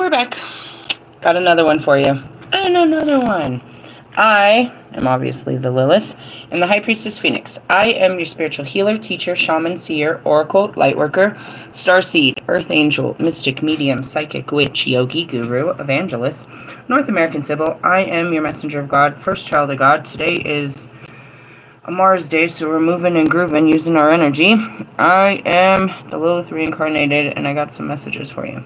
we're back. Got another one for you. And another one. I am obviously the Lilith and the High Priestess Phoenix. I am your spiritual healer, teacher, shaman, seer, oracle, lightworker, starseed, earth angel, mystic, medium, psychic, witch, yogi, guru, evangelist, North American Sybil. I am your messenger of God, first child of God. Today is a Mars day, so we're moving and grooving using our energy. I am the Lilith reincarnated, and I got some messages for you.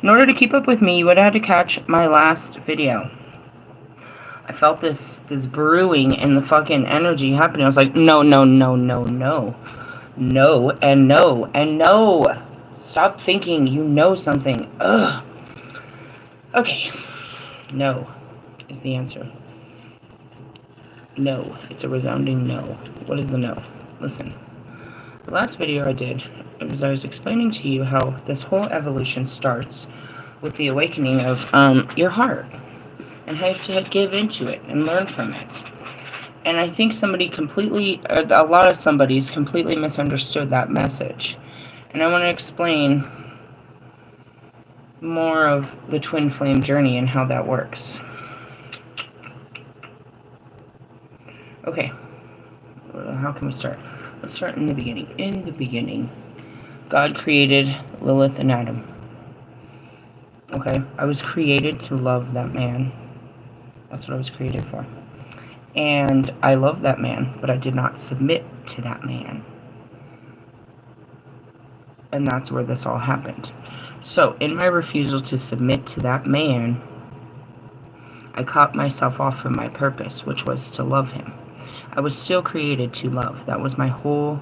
In order to keep up with me, you would have had to catch my last video. I felt this brewing and the fucking energy happening. I was like, no, no, no, no, no. No, and no, and no. Stop thinking you know something. Ugh. Okay. No is the answer. No. It's a resounding no. What is the no? Listen. The last video I did was I was explaining to you how this whole evolution starts with the awakening of your heart. And how you have to give into it and learn from it. And I think a lot of somebody's completely misunderstood that message. And I want to explain more of the twin flame journey and how that works. Okay, how can we start? Let's start in the beginning. In the beginning, God created Lilith and Adam. Okay, I was created to love that man. That's what I was created for. And I love that man, but I did not submit to that man. And that's where this all happened. So, in my refusal to submit to that man, I cut myself off from my purpose, which was to love him. I was still created to love. That was my whole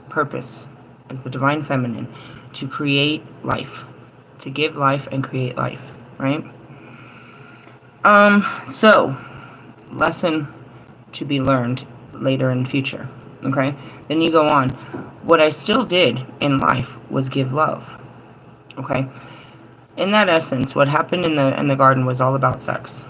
purpose as the divine feminine, to create life, to give life and create life, right? So, lesson to be learned later in the future, okay? Then you go on. What I still did in life was give love, okay? In that essence, what happened in the garden was all about sex.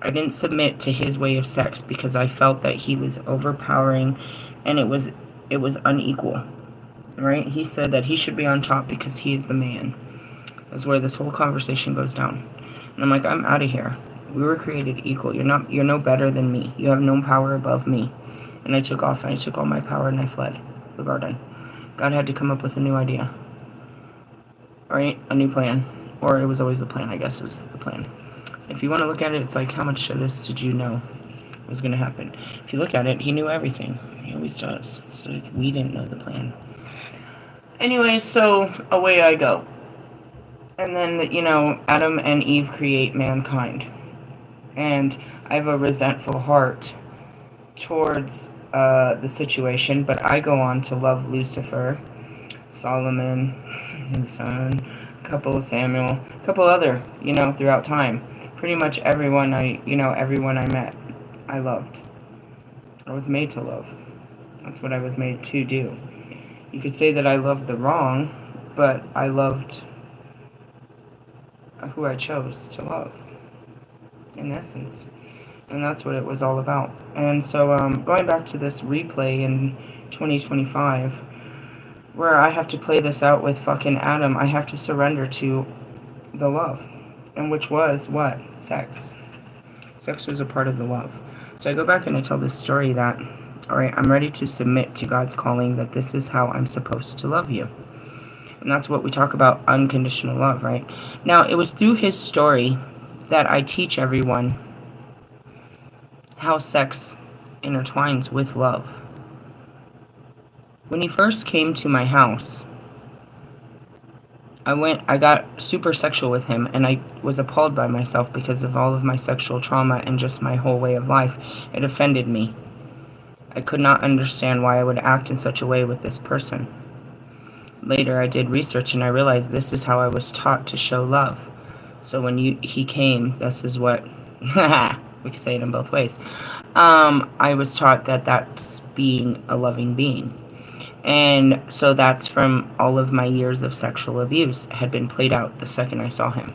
I didn't submit to his way of sex because I felt that he was overpowering and it was unequal, right? He said that he should be on top because he is the man. That's where this whole conversation goes down. And I'm like, I'm out of here. We were created equal. You're no better than me. You have no power above me. And I took off and I took all my power and I fled the garden. God had to come up with a new idea. Alright? A new plan. Or it was always the plan, I guess, is the plan. If you want to look at it, it's like, how much of this did you know was going to happen? If you look at it, he knew everything. He always does. So we didn't know the plan. Anyway, so away I go. And then, Adam and Eve create mankind. And I have a resentful heart towards the situation, but I go on to love Lucifer, Solomon, his son, a couple of Samuel, a couple other, throughout time. Pretty much everyone I met, I loved. I was made to love. That's what I was made to do. You could say that I loved the wrong, but I loved who I chose to love, in essence. And that's what it was all about. And so, going back to this replay in 2025, where I have to play this out with fucking Adam, I have to surrender to the love. And which was what? Sex. Sex was a part of the love. So I go back and I tell this story that, alright, I'm ready to submit to God's calling that this is how I'm supposed to love you. And that's what we talk about, unconditional love, right? Now, it was through his story that I teach everyone how sex intertwines with love. When he first came to my house, I got super sexual with him, and I was appalled by myself because of all of my sexual trauma and just my whole way of life. It offended me. I could not understand why I would act in such a way with this person. Later, I did research, and I realized this is how I was taught to show love. So when he came, this is what, we could say it in both ways. I was taught that that's being a loving being. And so that's from all of my years of sexual abuse had been played out the second I saw him.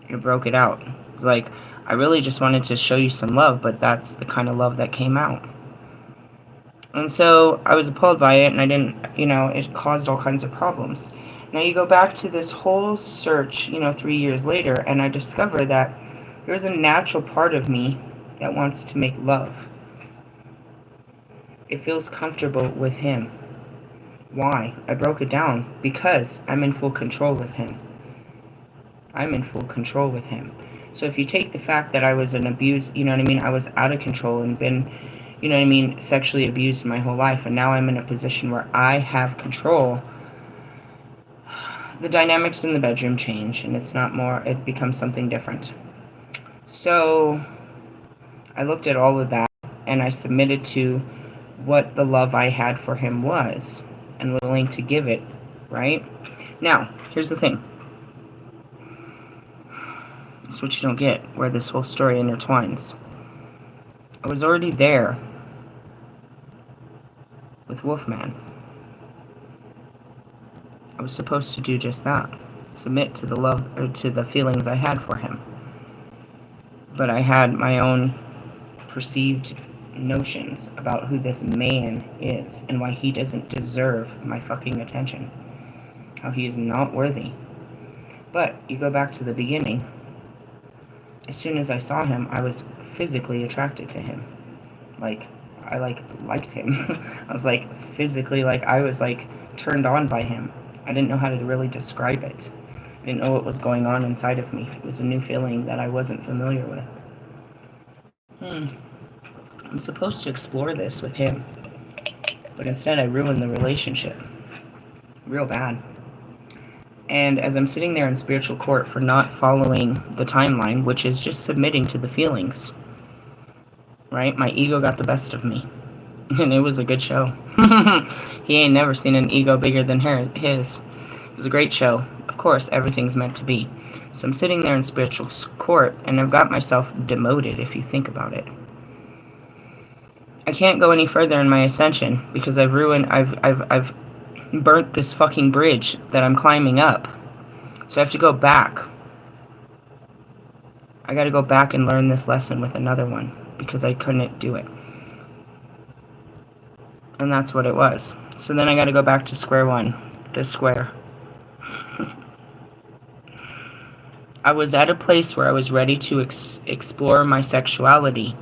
It broke it out. It's like, I really just wanted to show you some love, but that's the kind of love that came out. And so I was appalled by it, and I didn't, it caused all kinds of problems. Now you go back to this whole search, 3 years later, and I discover that there's a natural part of me that wants to make love. It feels comfortable with him. Why? I broke it down. Because I'm in full control with him. I'm in full control with him. So if you take the fact that I was an abused, I was out of control and been, sexually abused my whole life, and now I'm in a position where I have control, the dynamics in the bedroom change, and it becomes something different. So I looked at all of that, and I submitted to what the love I had for him was, and was willing to give it, right? Now, here's the thing. That's what you don't get, where this whole story intertwines. I was already there with Wolfman. I was supposed to do just that. Submit to the love, or to the feelings I had for him. But I had my own perceived notions about who this man is and why he doesn't deserve my fucking attention. How he is not worthy. But you go back to the beginning. As soon as I saw him, I was physically attracted to him. I liked him. I was physically, I was turned on by him. I didn't know how to really describe it. I didn't know what was going on inside of me. It was a new feeling that I wasn't familiar with. I'm supposed to explore this with him, but instead I ruined the relationship. Real bad. And as I'm sitting there in spiritual court for not following the timeline, which is just submitting to the feelings, right? My ego got the best of me. And it was a good show. He ain't never seen an ego bigger than his. It was a great show. Of course, everything's meant to be. So I'm sitting there in spiritual court, and I've got myself demoted, if you think about it. I can't go any further in my ascension, because I've burnt this fucking bridge that I'm climbing up. So I have to go back. I gotta go back and learn this lesson with another one, because I couldn't do it. And that's what it was. So then I gotta go back to square one. This square. I was at a place where I was ready to explore my sexuality,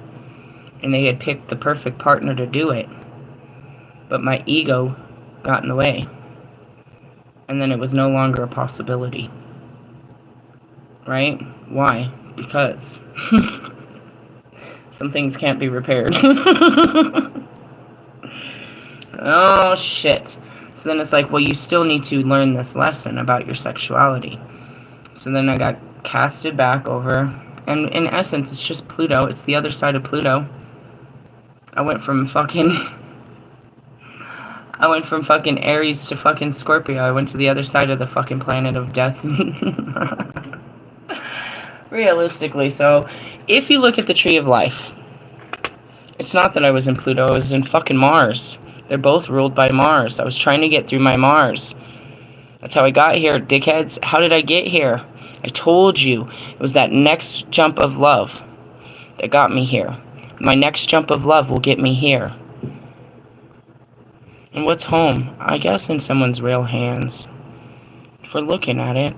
and they had picked the perfect partner to do it. But my ego got in the way, and then it was no longer a possibility. Right? Why? Because some things can't be repaired. Oh, shit. So then it's well, you still need to learn this lesson about your sexuality. So then I got casted back over, and in essence, it's just Pluto. It's the other side of Pluto. I went from fucking Aries to fucking Scorpio. I went to the other side of the fucking planet of death. Realistically, so if you look at the tree of life, it's not that I was in Pluto, I was in fucking Mars. They're both ruled by Mars. I was trying to get through my Mars. That's how I got here, dickheads. How did I get here? I told you. It was that next jump of love that got me here. My next jump of love will get me here. And what's home? I guess in someone's real hands. If we're looking at it,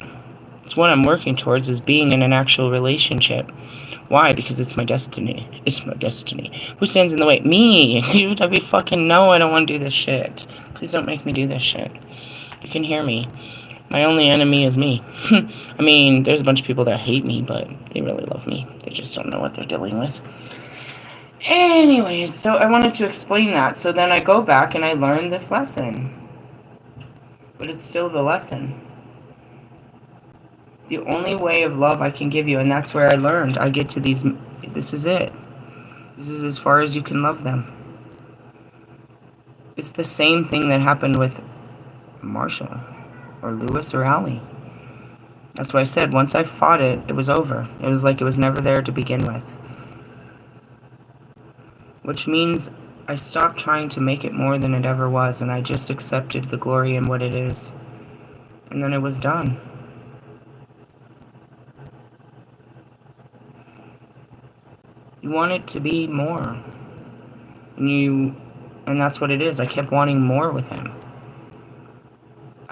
it's what I'm working towards, is being in an actual relationship. Why? Because it's my destiny. It's my destiny. Who stands in the way? Me! Dude, I don't want to do this shit. Please don't make me do this shit. You can hear me. My only enemy is me. I mean, there's a bunch of people that hate me, but they really love me. They just don't know what they're dealing with. Anyways, so I wanted to explain that. So then I go back and I learn this lesson. But it's still the lesson. The only way of love I can give you, and that's where I learned. I get to these, this is it. This is as far as you can love them. It's the same thing that happened with Marshall or Lewis or Allie. That's why I said once I fought it, it was over. It was like it was never there to begin with. Which means I stopped trying to make it more than it ever was, and I just accepted the glory in what it is. And then it was done. You want it to be more. And that's what it is. I kept wanting more with him.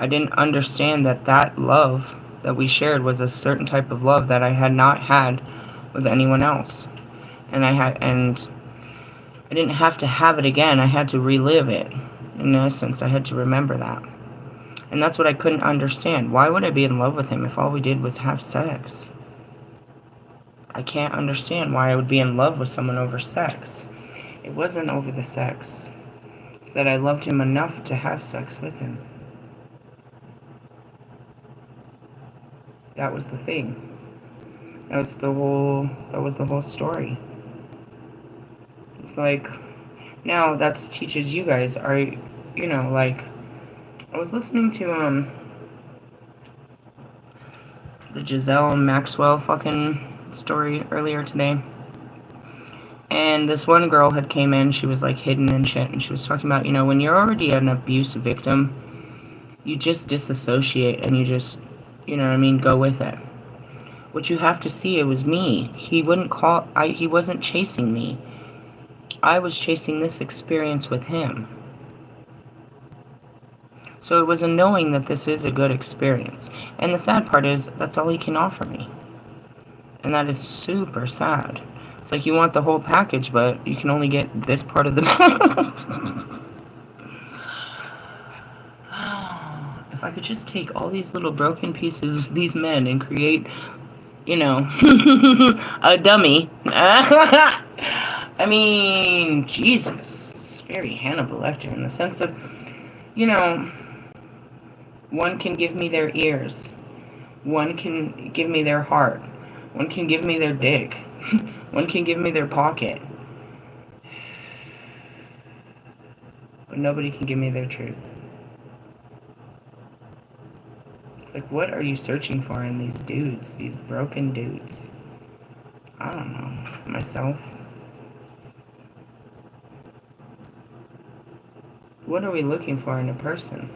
I didn't understand that that love that we shared was a certain type of love that I had not had with anyone else. And I didn't have to have it again. I had to relive it. In essence, I had to remember that. And that's what I couldn't understand. Why would I be in love with him if all we did was have sex? I can't understand why I would be in love with someone over sex. It wasn't over the sex. It's that I loved him enough to have sex with him. That was the thing. That was the whole story. It's like, now that teaches you guys, like, I was listening to, the Giselle Maxwell fucking story earlier today. And this one girl had came in, she was like hidden and shit, and she was talking about, when you're already an abuse victim, you just disassociate and you just, go with it. What you have to see, it was me. He wasn't chasing me. I was chasing this experience with him. So it was a knowing that this is a good experience. And the sad part is, that's all he can offer me. And that is super sad. It's like you want the whole package, but you can only get this part of the... If I could just take all these little broken pieces of these men and create, a dummy. I mean, Jesus. It's very Hannibal Lecter in the sense of, one can give me their ears. One can give me their heart. One can give me their dick. One can give me their pocket. But nobody can give me their truth. It's like, what are you searching for in these dudes? These broken dudes? I don't know. Myself. What are we looking for in a person?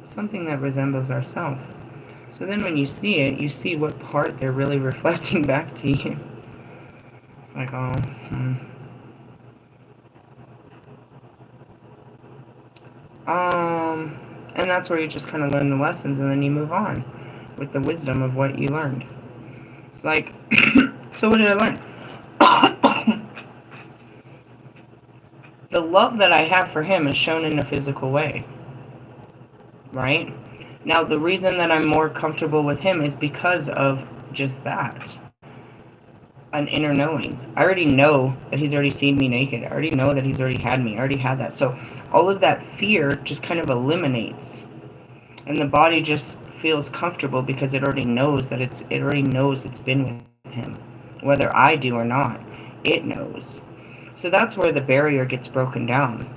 Something that resembles ourselves. So then when you see it, you see what part they're really reflecting back to you. It's like, oh, and that's where you just kind of learn the lessons, and then you move on with the wisdom of what you learned. It's like, so what did I learn? The love that I have for him is shown in a physical way, right? Now, the reason that I'm more comfortable with him is because of just that. An inner knowing. I already know that he's already seen me naked. I already know that he's already had me. I already had that. So all of that fear just kind of eliminates. And the body just feels comfortable because it already knows that it's been with him. Whether I do or not, it knows. So that's where the barrier gets broken down.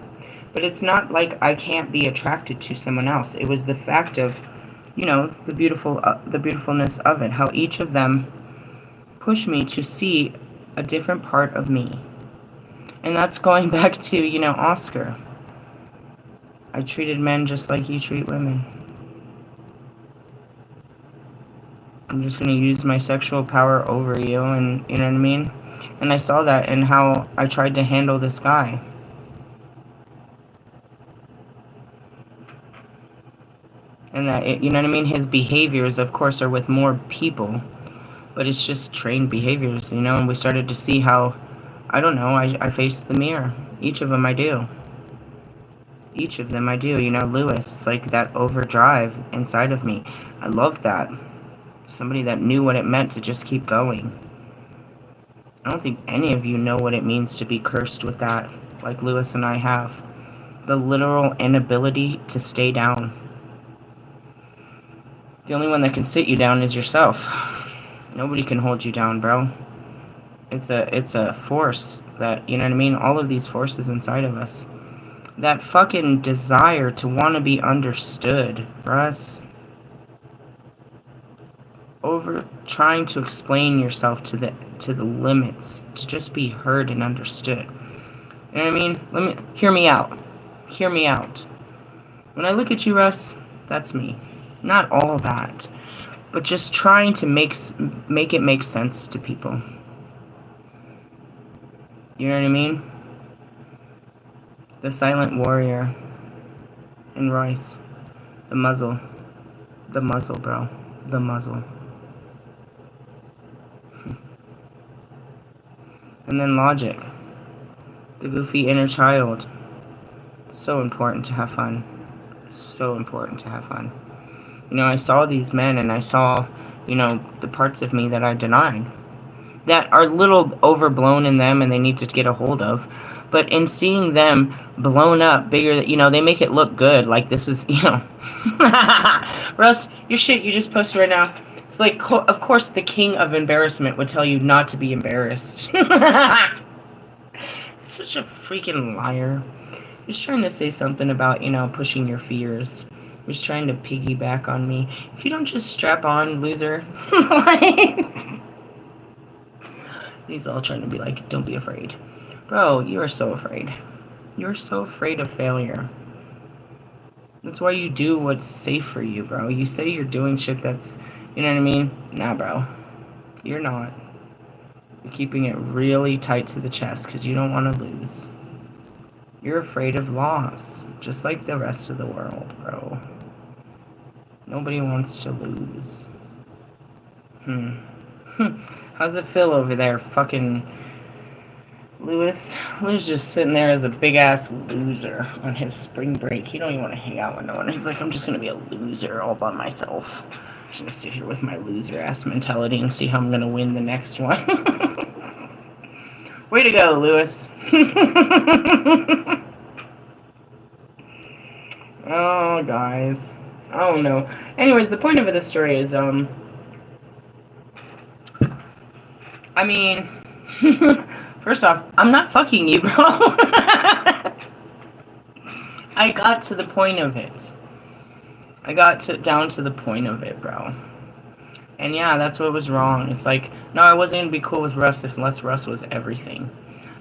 But it's not like I can't be attracted to someone else. It was the fact of, the beautifulness of it. How each of them push me to see a different part of me. And that's going back to, Oscar. I treated men just like you treat women. I'm just going to use my sexual power over you, and you know what I mean? And I saw that in how I tried to handle this guy. And that, his behaviors, of course, are with more people. But it's just trained behaviors, and we started to see how, I don't know, I face the mirror. Each of them I do. Each of them I do. Lewis, it's like that overdrive inside of me. I love that. Somebody that knew what it meant to just keep going. I don't think any of you know what it means to be cursed with that, like Lewis and I have. The literal inability to stay down. The only one that can sit you down is yourself. Nobody can hold you down, bro. It's a force that, all of these forces inside of us. That fucking desire to want to be understood, Russ. Over trying to explain yourself to the limits, to just be heard and understood. You know what I mean? Hear me out. Hear me out. When I look at you, Russ, that's me. Not all that, but just trying to make it make sense to people. You know what I mean? The silent warrior in Royce, the muzzle. The muzzle, bro. The muzzle. And then logic. The goofy inner child. So important to have fun. So important to have fun. You know, I saw these men and I saw, you know, the parts of me that I denied. That are a little overblown in them and they need to get a hold of. But in seeing them blown up bigger, you know, they make it look good. Like this is, you know. Russ, your shit you just posted right now. It's like, of course, the king of embarrassment would tell you not to be embarrassed. Such a freaking liar. He's trying to say something about, you know, pushing your fears. He's trying to piggyback on me. If you don't just strap on, loser. He's all trying to be like, don't be afraid. Bro, you are so afraid. You're so afraid of failure. That's why you do what's safe for you, bro. You say you're doing shit that's, you know what I mean? Nah, bro. You're not. You're keeping it really tight to the chest because you don't want to lose. You're afraid of loss, just like the rest of the world, bro. Nobody wants to lose. How's it feel over there, fucking Lewis? Lou's just sitting there as a big-ass loser on his spring break. He don't even want to hang out with no one. He's like, I'm just going to be a loser all by myself. I'm just going to sit here with my loser-ass mentality and see how I'm going to win the next one. Way to go, Lewis. Oh, guys. I don't know. Anyways, the point of this story is, I mean, first off, I'm not fucking you, bro. I got to the point of it. I got down to the point of it, bro. And yeah, that's what was wrong. It's like, no, I wasn't going to be cool with Russ unless Russ was everything.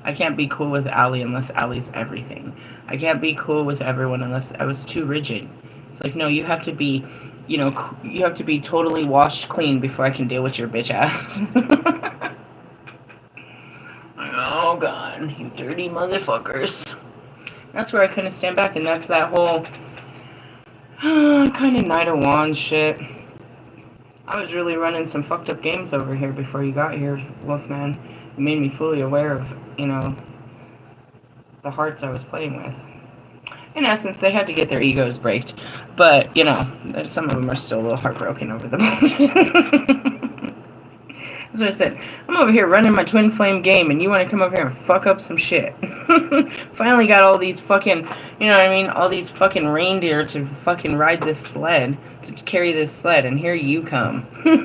I can't be cool with Allie unless Allie's everything. I can't be cool with everyone unless I was too rigid. It's like, no, you have to be, you know, you have to be totally washed clean before I can deal with your bitch ass. Oh, God, you dirty motherfuckers. That's where I couldn't stand back, and that's that whole kind of Knight of Wands shit. I was really running some fucked up games over here before you got here, Wolfman. It made me fully aware of, you know, the hearts I was playing with. In essence, they had to get their egos braked. But, you know, some of them are still a little heartbroken over the bullshit. That's what I said. I'm over here running my twin flame game, and you want to come over here and fuck up some shit. Finally got all these fucking, you know what I mean, all these fucking reindeer to fucking ride this sled, to carry this sled, and here you come. I'm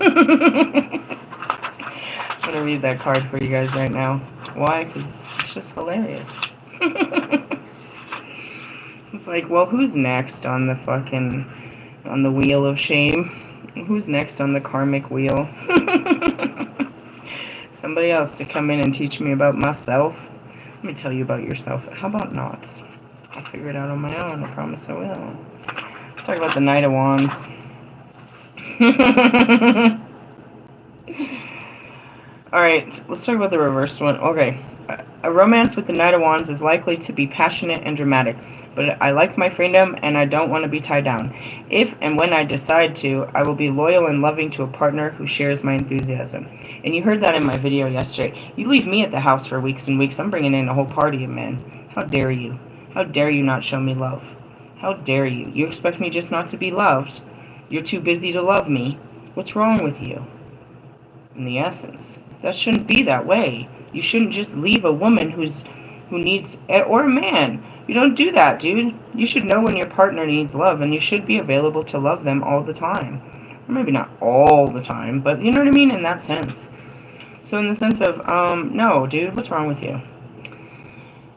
going to read that card for you guys right now. Why? Because it's just hilarious. It's like, well, who's next on the fucking, on the wheel of shame? Who's next on the karmic wheel? Somebody else to come in and teach me about myself. Let me tell you about yourself. How about not? I'll figure it out on my own. I promise I will. Let's talk about the Knight of Wands. Alright, let's talk about the reverse one. Okay. A romance with the Knight of Wands is likely to be passionate and dramatic, but I like my freedom and I don't want to be tied down. If and when I decide to, I will be loyal and loving to a partner who shares my enthusiasm. And you heard that in my video yesterday. You leave me at the house for weeks and weeks, I'm bringing in a whole party of men. How dare you? How dare you not show me love? How dare you? You expect me just not to be loved? You're too busy to love me. What's wrong with you? In the essence, that shouldn't be that way. You shouldn't just leave a woman who needs, or a man. You don't do that, dude. You should know when your partner needs love, and you should be available to love them all the time. Or maybe not all the time, but you know what I mean in that sense. So in the sense of, no, dude, what's wrong with you?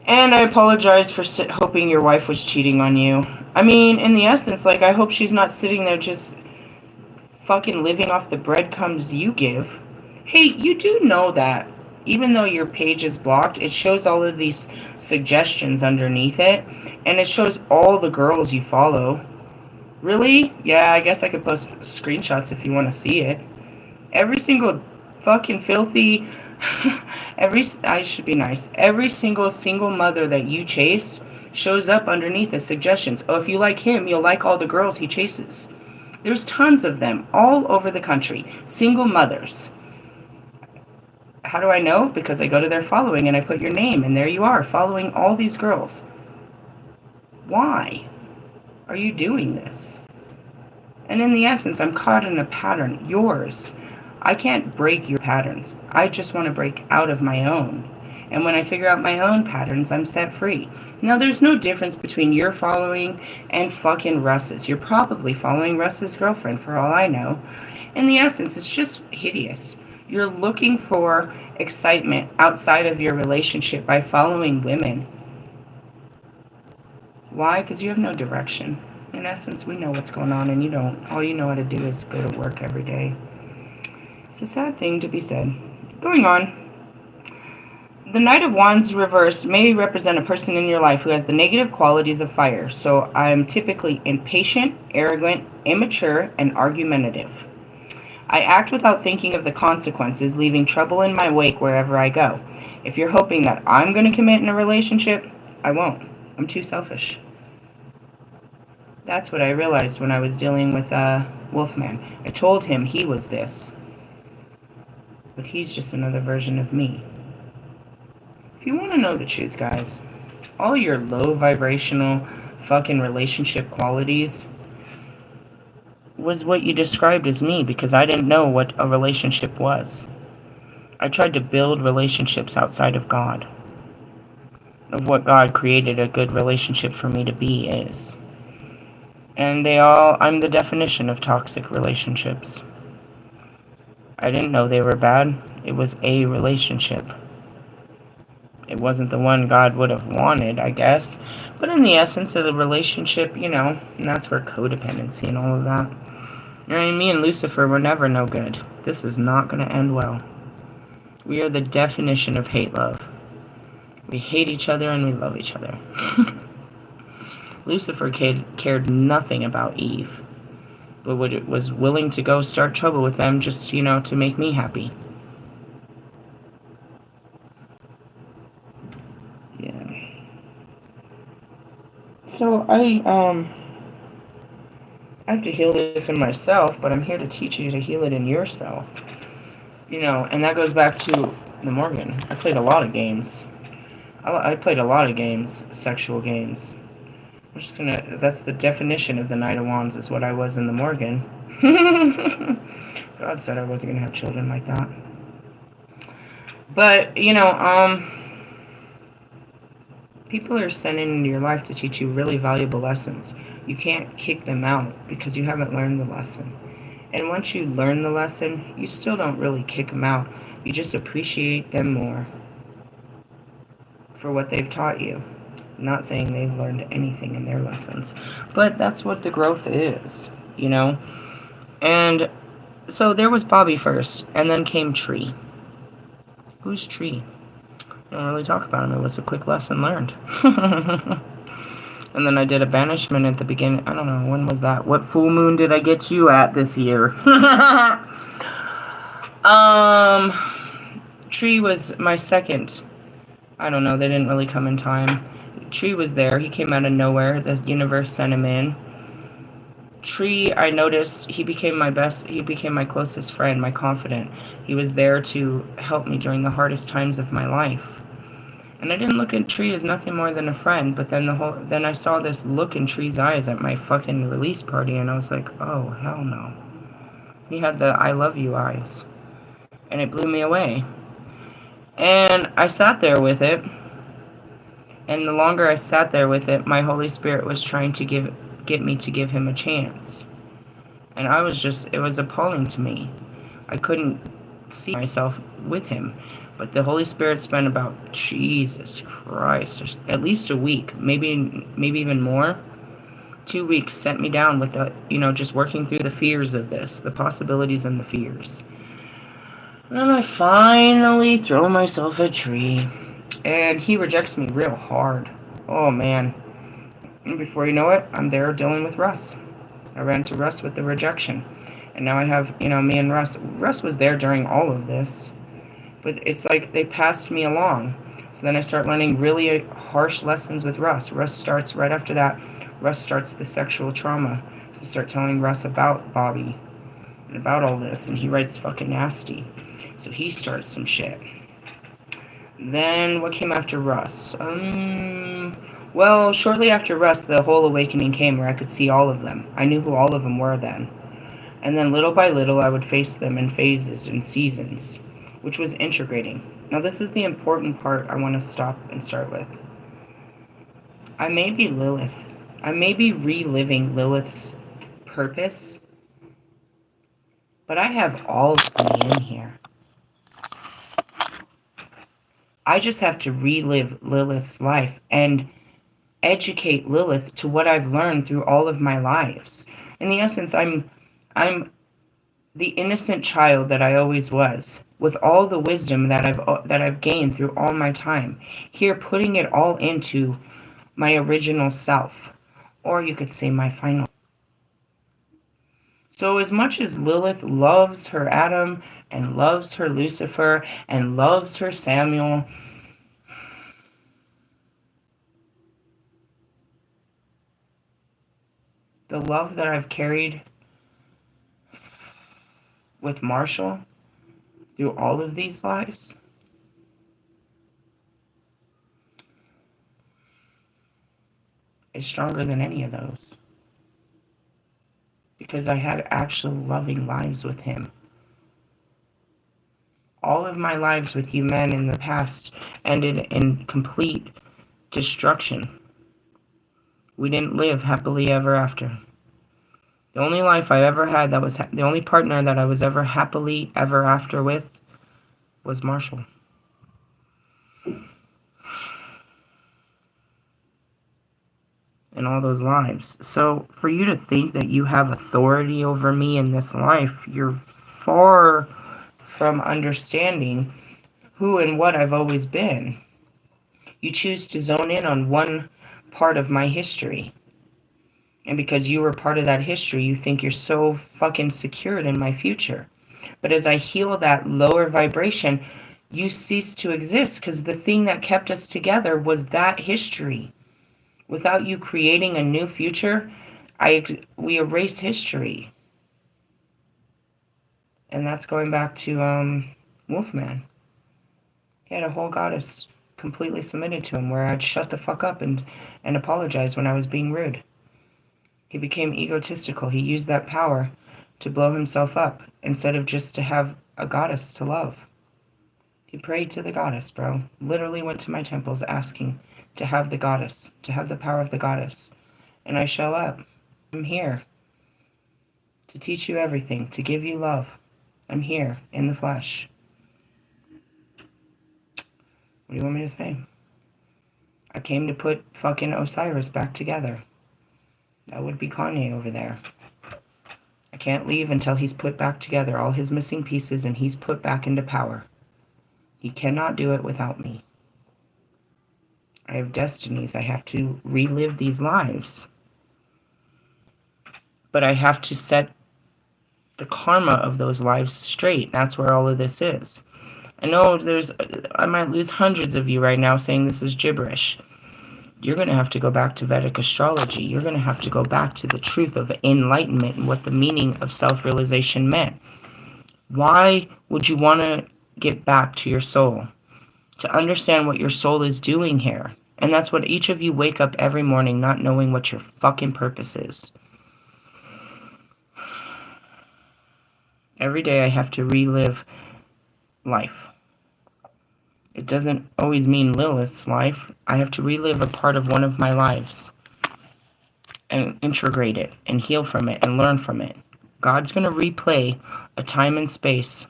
And I apologize for hoping your wife was cheating on you. I mean, in the essence, like, I hope she's not sitting there just fucking living off the breadcrumbs you give. Hey, you do know that even though your page is blocked, it shows all of these suggestions underneath it, and it shows all the girls you follow. Really? Yeah, I guess I could post screenshots if you want to see it. Every single fucking filthy, I should be nice. Every single mother that you chase shows up underneath as suggestions. Oh, if you like him, you'll like all the girls he chases. There's tons of them all over the country. Single mothers. How do I know? Because I go to their following and I put your name, and there you are, following all these girls. Why are you doing this? And in the essence, I'm caught in a pattern, yours. I can't break your patterns. I just want to break out of my own. And when I figure out my own patterns, I'm set free. Now, there's no difference between your following and fucking Russ's. You're probably following Russ's girlfriend, for all I know. In the essence, it's just hideous. You're looking for excitement outside of your relationship by following women. Why? Because you have no direction. In essence, we know what's going on, and you don't. All you know how to do is go to work every day. It's a sad thing to be said. Going on. The Knight of Wands reversed may represent a person in your life who has the negative qualities of fire. So I'm typically impatient, arrogant, immature, and argumentative. I act without thinking of the consequences, leaving trouble in my wake wherever I go. If you're hoping that I'm going to commit in a relationship, I won't. I'm too selfish. That's what I realized when I was dealing with Wolfman. I told him he was this. But he's just another version of me. If you want to know the truth, guys, all your low vibrational fucking relationship qualities was what you described as me, because I didn't know what a relationship was. I tried to build relationships outside of God, of what God created a good relationship for me to be is. And I'm the definition of toxic relationships. I didn't know they were bad. It was a relationship. It wasn't the one God would have wanted, I guess. But in the essence of the relationship, and that's where codependency and all of that. Me and Lucifer were never no good. This is not going to end well. We are the definition of hate-love. We hate each other and we love each other. Lucifer cared nothing about Eve, but was willing to go start trouble with them just, to make me happy. Yeah. So I have to heal this in myself, but I'm here to teach you to heal it in yourself. And that goes back to the Morgan. I played a lot of games. I played a lot of games, sexual games. That's the definition of the Knight of Wands, is what I was in the Morgan. God said I wasn't going to have children like that. But, people are sent into your life to teach you really valuable lessons. You can't kick them out because you haven't learned the lesson. And once you learn the lesson, you still don't really kick them out. You just appreciate them more for what they've taught you. I'm not saying they've learned anything in their lessons, but that's what the growth is, And so there was Bobby first, and then came Tree. Who's Tree? I don't really talk about him. It was a quick lesson learned. And then I did a banishment at the beginning. I don't know, when was that? What full moon did I get you at this year? Tree was my second. I don't know, they didn't really come in time. Tree was there. He came out of nowhere. The universe sent him in. Tree, I noticed, he became my closest friend, my confidant. He was there to help me during the hardest times of my life. And I didn't look at Tree as nothing more than a friend, but then I saw this look in Tree's eyes at my fucking release party, and I was like, oh, hell no. He had the I love you eyes. And it blew me away. And I sat there with it. And the longer I sat there with it, my Holy Spirit was trying to get me to give him a chance. And it was appalling to me. I couldn't see myself with him. But the Holy Spirit spent about, Jesus Christ, at least a week, maybe even more. 2 weeks, sent me down with just working through the fears of this, the possibilities and the fears. And then I finally throw myself a Tree. And he rejects me real hard. Oh, man. And before you know it, I'm there dealing with Russ. I ran to Russ with the rejection. And now I have, me and Russ. Russ was there during all of this. But it's like they passed me along. So then I start learning really harsh lessons with Russ. Russ starts right after that. Russ starts the sexual trauma. to start telling Russ about Bobby and about all this, and he writes fucking nasty. So he starts some shit. Then what came after Russ? Well, shortly after Russ, the whole awakening came where I could see all of them. I knew who all of them were then. And then little by little, I would face them in phases and seasons, which was integrating. Now, this is the important part I want to stop and start with. I may be Lilith. I may be reliving Lilith's purpose, but I have all of me in here. I just have to relive Lilith's life and educate Lilith to what I've learned through all of my lives. In the essence, I'm the innocent child that I always was, with all the wisdom that I've gained through all my time. Here, putting it all into my original self, or you could say my final. So as much as Lilith loves her Adam and loves her Lucifer and loves her Samuel, the love that I've carried with Marshall through all of these lives, is stronger than any of those. Because I had actual loving lives with him. All of my lives with you men in the past ended in complete destruction. We didn't live happily ever after. The only life I ever had that was the only partner that I was ever happily ever after with was Marshall. And all those lives. So for you to think that you have authority over me in this life, you're far from understanding who and what I've always been. You choose to zone in on one part of my history. And because you were part of that history, you think you're so fucking secured in my future. But as I heal that lower vibration, you cease to exist, because the thing that kept us together was that history. Without you creating a new future, we erase history. And that's going back to Wolfman. He had a whole goddess completely submitted to him, where I'd shut the fuck up and apologize when I was being rude. He became egotistical. He used that power to blow himself up instead of just to have a goddess to love. He prayed to the goddess, bro. Literally went to my temples asking to have the goddess, to have the power of the goddess. And I show up. I'm here to teach you everything, to give you love. I'm here in the flesh. What do you want me to say? I came to put fucking Osiris back together. That would be Kanye over there. I can't leave until he's put back together all his missing pieces and he's put back into power. He cannot do it without me. I have destinies. I have to relive these lives. But I have to set the karma of those lives straight. That's where all of this is. I know I might lose hundreds of you right now saying this is gibberish. You're going to have to go back to Vedic astrology. You're going to have to go back to the truth of enlightenment and what the meaning of self-realization meant. Why would you want to get back to your soul? To understand what your soul is doing here. And that's what each of you wake up every morning not knowing what your fucking purpose is. Every day I have to relive life. It doesn't always mean Lilith's life. I have to relive a part of one of my lives and integrate it and heal from it and learn from it. God's going to replay a time and space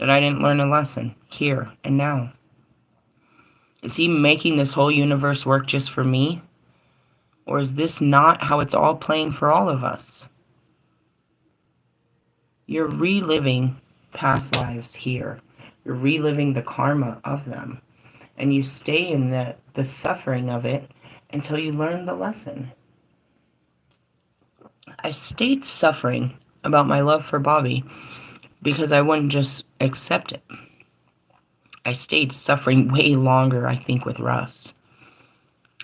that I didn't learn a lesson here and now. Is he making this whole universe work just for me? Or is this not how it's all playing for all of us? You're reliving past lives here. You're reliving the karma of them. And you stay in the suffering of it until you learn the lesson. I stayed suffering about my love for Bobby because I wouldn't just accept it. I stayed suffering way longer, I think, with Russ.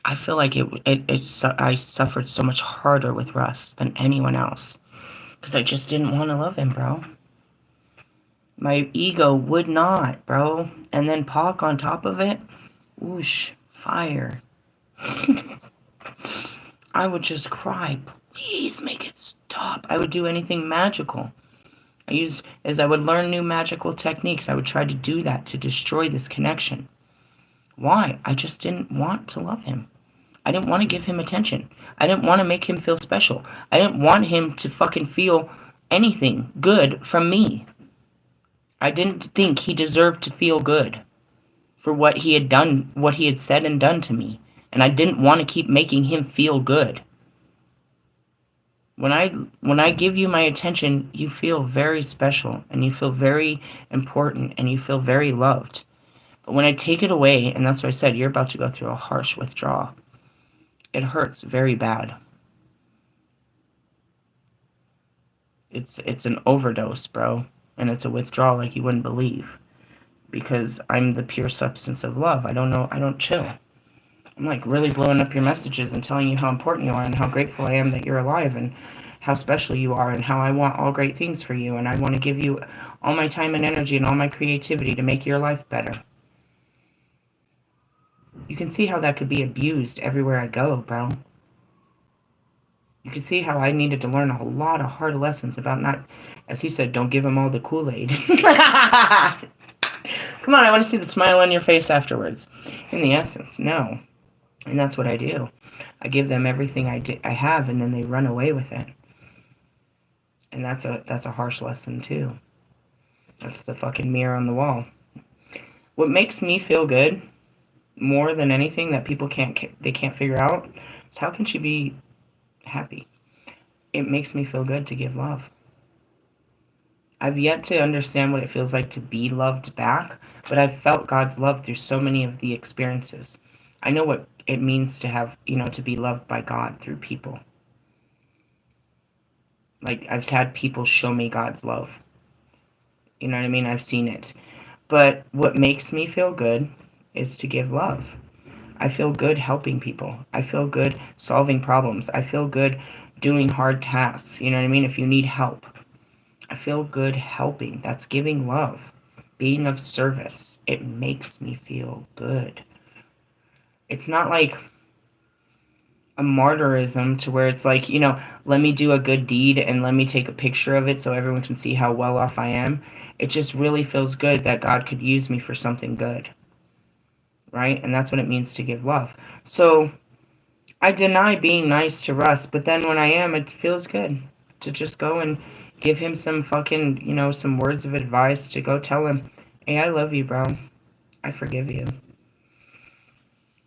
I feel like I suffered so much harder with Russ than anyone else. Because I just didn't want to love him, bro. My ego would not, bro. And then Pac on top of it, whoosh, fire. I would just cry, please make it stop. I would do anything magical. As I would learn new magical techniques, I would try to do that to destroy this connection. Why? I just didn't want to love him. I didn't want to give him attention. I didn't want to make him feel special. I didn't want him to fucking feel anything good from me. I didn't think he deserved to feel good for what he had done, what he had said and done to me. And I didn't want to keep making him feel good. When I give you my attention, you feel very special and you feel very important and you feel very loved. But when I take it away, and that's what I said, you're about to go through a harsh withdrawal. It hurts very bad. It's an overdose, bro. And it's a withdrawal like you wouldn't believe. Because I'm the pure substance of love. I don't chill. I'm like really blowing up your messages and telling you how important you are and how grateful I am that you're alive and how special you are and how I want all great things for you and I want to give you all my time and energy and all my creativity to make your life better. You can see how that could be abused everywhere I go, bro. You can see how I needed to learn a lot of hard lessons about not, as he said, don't give him all the Kool-Aid. Come on, I want to see the smile on your face afterwards. In the essence, no. And that's what I do. I give them everything I have, and then they run away with it. And that's a harsh lesson, too. That's the fucking mirror on the wall. What makes me feel good, more than anything that people can't figure out, is how can she be happy? It makes me feel good to give love. I've yet to understand what it feels like to be loved back, but I've felt God's love through so many of the experiences. I know what it means to have, to be loved by God through people. Like, I've had people show me God's love. You know what I mean? I've seen it. But what makes me feel good is to give love. I feel good helping people. I feel good solving problems. I feel good doing hard tasks. You know what I mean? If you need help. I feel good helping. That's giving love. Being of service. It makes me feel good. It's not like a martyrism to where it's like, let me do a good deed and let me take a picture of it so everyone can see how well off I am. It just really feels good that God could use me for something good. Right? And that's what it means to give love. So I deny being nice to Russ, but then when I am, it feels good to just go and give him some fucking, some words of advice, to go tell him, hey, I love you, bro. I forgive you.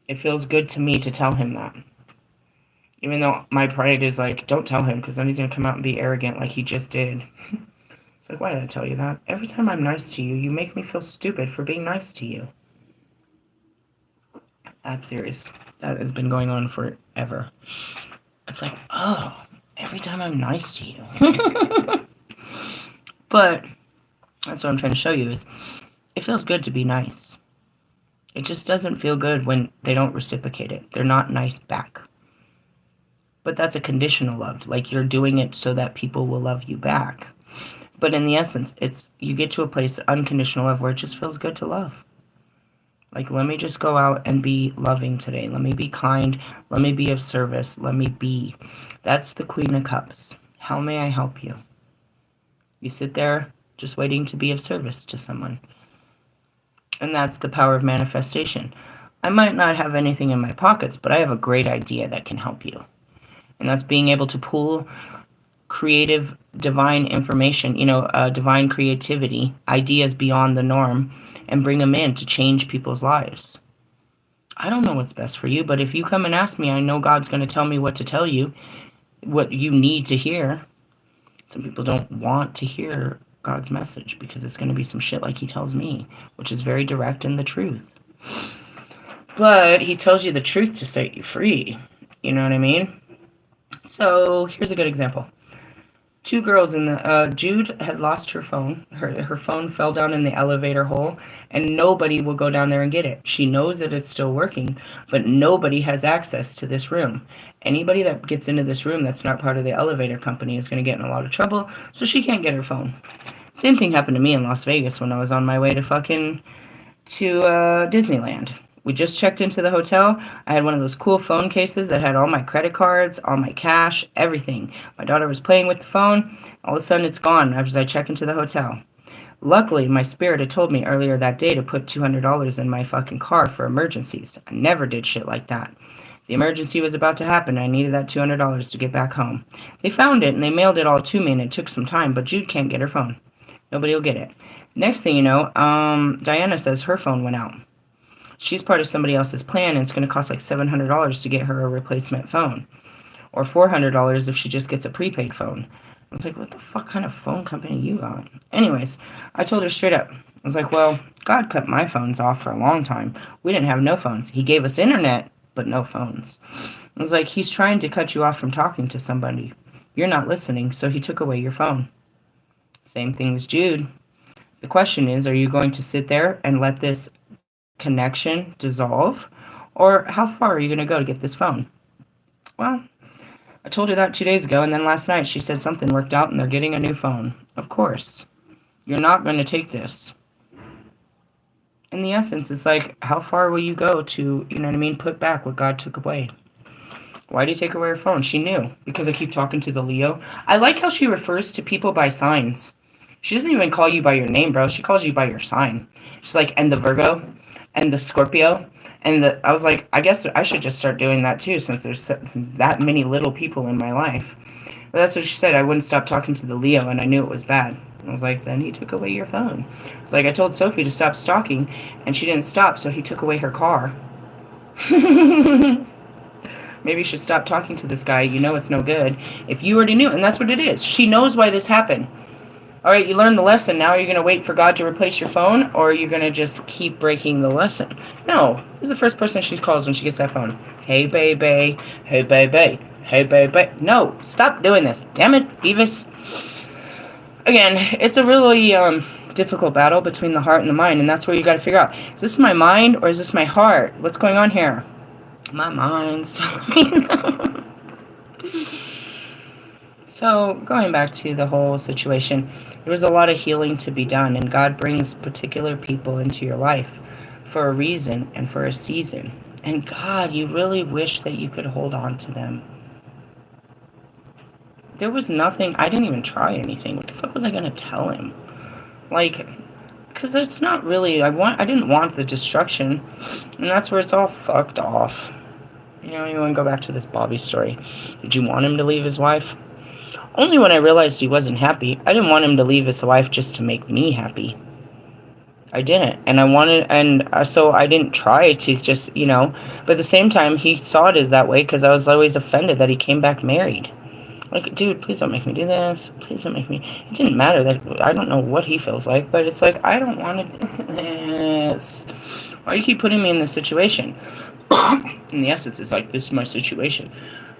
It feels good to me to tell him that. Even though my pride is like, don't tell him, because then he's going to come out and be arrogant like he just did. It's like, why did I tell you that? Every time I'm nice to you, you make me feel stupid for being nice to you. That's serious. That has been going on forever. It's like, oh, every time I'm nice to you. But that's what I'm trying to show you is it feels good to be nice. It just doesn't feel good when they don't reciprocate it. They're not nice back. But that's a conditional love. Like, you're doing it so that people will love you back. But in the essence, you get to a place of unconditional love where it just feels good to love. Like, let me just go out and be loving today. Let me be kind. Let me be of service. Let me be. That's the Queen of Cups. How may I help you? You sit there just waiting to be of service to someone. And that's the power of manifestation. I might not have anything in my pockets, but I have a great idea that can help you. And that's being able to pull creative, divine information, divine creativity, ideas beyond the norm, and bring them in to change people's lives. I don't know what's best for you, but if you come and ask me, I know God's going to tell me what to tell you, what you need to hear. Some people don't want to hear God's message because it's going to be some shit like he tells me, which is very direct and the truth. But he tells you the truth to set you free. You know what I mean? So here's a good example. Two girls in the Jude had lost her phone. Her phone fell down in the elevator hole, and nobody will go down there and get it. She knows that it's still working, but nobody has access to this room. Anybody that gets into this room that's not part of the elevator company is going to get in a lot of trouble, so she can't get her phone. Same thing happened to me in Las Vegas when I was on my way to Disneyland. We just checked into the hotel. I had one of those cool phone cases that had all my credit cards, all my cash, everything. My daughter was playing with the phone. All of a sudden, it's gone as I check into the hotel. Luckily, my spirit had told me earlier that day to put $200 in my fucking car for emergencies. I never did shit like that. The emergency was about to happen, and I needed that $200 to get back home. They found it, and they mailed it all to me, and it took some time, but Jude can't get her phone. Nobody will get it. Next thing you know, Diana says her phone went out. She's part of somebody else's plan, and it's going to cost like $700 to get her a replacement phone. Or $400 if she just gets a prepaid phone. I was like, what the fuck kind of phone company you got? Anyways, I told her straight up. I was like, well, God cut my phones off for a long time. We didn't have no phones. He gave us internet, but no phones. I was like, he's trying to cut you off from talking to somebody. You're not listening, so he took away your phone. Same thing as Jude. The question is, are you going to sit there and let this connection dissolve, or how far are you going to go to get this phone? Well, I told her that 2 days ago, and then last night she said something worked out and they're getting a new phone. Of course. You're not going to take this. In the essence, it's like, how far will you go to, you know what I mean, put back what God took away? Why did he take away her phone? She knew, because I keep talking to the Leo. I like how she refers to people by signs. She doesn't even call you by your name, bro. She calls you by your sign. She's like, and the Virgo, and the Scorpio, and I was like, I guess I should just start doing that too, since there's that many little people in my life. But that's what she said. I wouldn't stop talking to the Leo, and I knew it was bad. I was like, then he took away your phone. It's like, I told Sophie to stop stalking, and she didn't stop, so he took away her car. Maybe you should stop talking to this guy. You know it's no good. If you already knew, and that's what it is. She knows why this happened. All right, you learned the lesson. Now you're going to wait for God to replace your phone, or are you going to just keep breaking the lesson? No, this is the first person she calls when she gets that phone. Hey, baby. Hey, baby. Hey, baby. No, stop doing this. Damn it, Beavis. Again, it's a really difficult battle between the heart and the mind, and that's where you got to figure out, is this my mind or is this my heart? What's going on here? My mind's telling me no. So, going back to the whole situation, there was a lot of healing to be done, and God brings particular people into your life for a reason and for a season. And God, you really wish that you could hold on to them. There was nothing, I didn't even try anything. What the fuck was I going to tell him? Like, because it's not really, I didn't want the destruction, and that's where it's all fucked off. You know, you want to go back to this Bobby story. Did you want him to leave his wife? Only when I realized he wasn't happy. I didn't want him to leave his wife just to make me happy. I didn't. So I didn't try to just, you know, but at the same time, he saw it as that way because I was always offended that he came back married. Like, dude, please don't make me do this. Please don't make me. It didn't matter that I don't know what he feels like, but it's like, I don't want to do this. Why do you keep putting me in this situation? In the essence, it's like, this is my situation.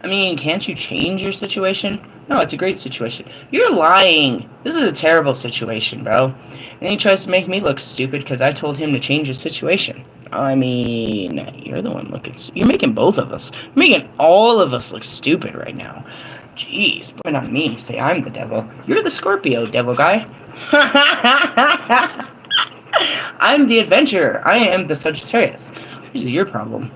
I mean, can't you change your situation? No, it's a great situation. You're lying. This is a terrible situation, bro. And he tries to make me look stupid because I told him to change his situation. I mean, you're the one looking... You're making both of us. You're making all of us look stupid right now. Jeez, point on me. Say I'm the devil. You're the Scorpio, devil guy. I'm the adventurer. I am the Sagittarius. This is your problem.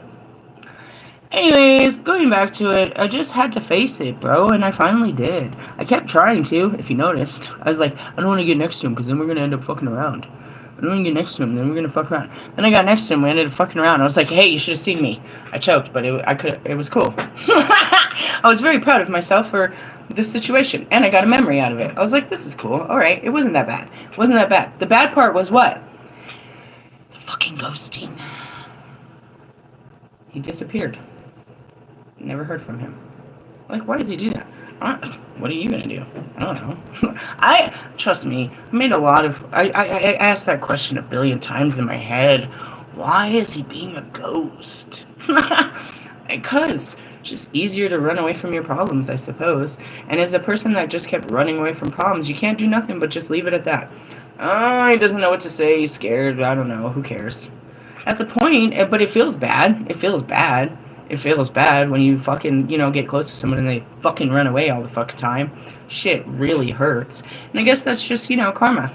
Anyways, going back to it, I just had to face it, bro, and I finally did. I kept trying to, if you noticed. I was like, I don't want to get next to him, because then we're going to end up fucking around. I don't want to get next to him, then we're going to fuck around. Then I got next to him, we ended up fucking around. I was like, hey, you should have seen me. I choked, but it was cool. I was very proud of myself for this situation, and I got a memory out of it. I was like, this is cool. All right, it wasn't that bad. It wasn't that bad. The bad part was what? The fucking ghosting. He disappeared. Never heard from him. Like, why does he do that? What are you gonna do? I don't know. Trust me, I made a lot of... I asked that question 1 billion times in my head. Why is he being a ghost? Because Just easier to run away from your problems, I suppose. And as a person that just kept running away from problems, you can't do nothing but just leave it at that. Oh, he doesn't know what to say, he's scared, I don't know, who cares? At the point, but it feels bad. It feels bad. It feels bad when you fucking, get close to someone and they fucking run away all the fucking time. Shit really hurts. And I guess that's just, karma.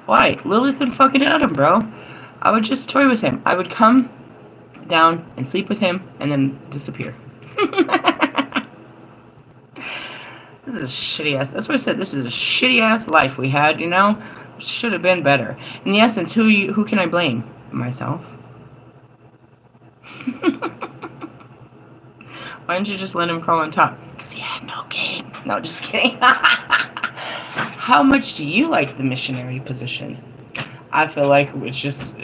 Why? Lilith and fucking Adam, bro. I would just toy with him. I would come down and sleep with him and then disappear. This is a shitty ass. That's what I said. This is a shitty ass life we had, Should have been better. In the essence, who can I blame? Myself. Why didn't you just let him crawl on top? Because he had no game. No, just kidding. How much do you like the missionary position? I feel like it just